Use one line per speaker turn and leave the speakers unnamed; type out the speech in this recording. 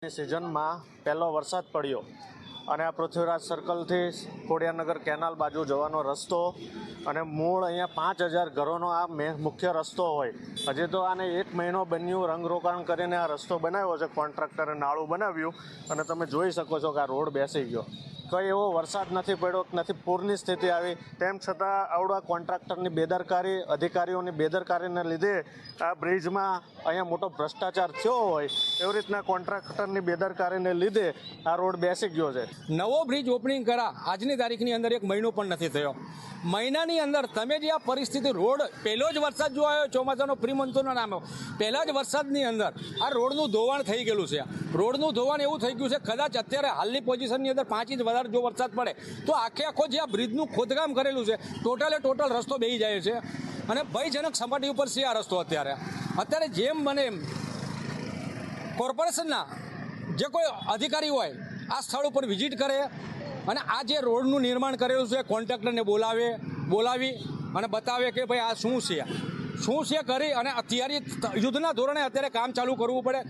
સિઝનમાં પહેલો વરસાદ પડ્યો અને આ પૃથ્વીરાજ સર્કલથી ખોડિયારનગર કેનાલ બાજુ જવાનો રસ્તો અને મૂળ અહીંયા 5000 ઘરોનો આ મુખ્ય રસ્તો હોય. હજી તો આને 1 મહિનો બન્યું, રંગરોગાણ કરીને આ રસ્તો બનાવ્યો છે કોન્ટ્રાક્ટરે, નાળું બનાવ્યું અને તમે જોઈ શકો છો કે આ રોડ બેસી ગયો. કંઈ એવો વરસાદ નથી પડ્યો, નથી પૂરની સ્થિતિ આવી, તેમ છતાં આવડા કોન્ટ્રાક્ટરની બેદરકારી, અધિકારીઓની બેદરકારીને લીધે આ બ્રિજમાં અહીંયા મોટો ભ્રષ્ટાચાર થયો હોય એવી રીતના કોન્ટ્રાક્ટરની બેદરકારીને લીધે આ રોડ બેસી ગયો છે.
નવો બ્રિજ ઓપનિંગ કરા આજની તારીખની અંદર 1 મહિનો પણ નથી થયો. મહિનાની અંદર તમે જે આ પરિસ્થિતિ, રોડ પહેલો જ વરસાદ જો આવ્યો ચોમાસાનો પ્રી મોન્સૂનનો નામ, પહેલા જ વરસાદની અંદર આ રોડનું ધોવાણ થઈ ગયેલું છે. રોડનું ધોવાણ એવું થઈ ગયું છે, કદાચ અત્યારે હાલની પોઝિશનની અંદર 5 ઇંચ વધારે જો વરસાદ પડે તો આખો જે આ બ્રિજનું ખોદકામ કરેલું છે ટોટલ રસ્તો બેસી જાય છે અને ભયજનક સપાટી ઉપર છે આ રસ્તો. અત્યારે જેમ મને કોર્પોરેશનના જે કોઈ અધિકારી હોય આ સ્થળ ઉપર વિઝિટ કરે અને આ જે રોડનું નિર્માણ કરેલું છે કોન્ટ્રાક્ટરને બોલાવી અને બતાવે કે ભાઈ આ શું છે કરી અને અત્યારે યુદ્ધના ધોરણે અત્યારે કામ ચાલુ કરવું પડે.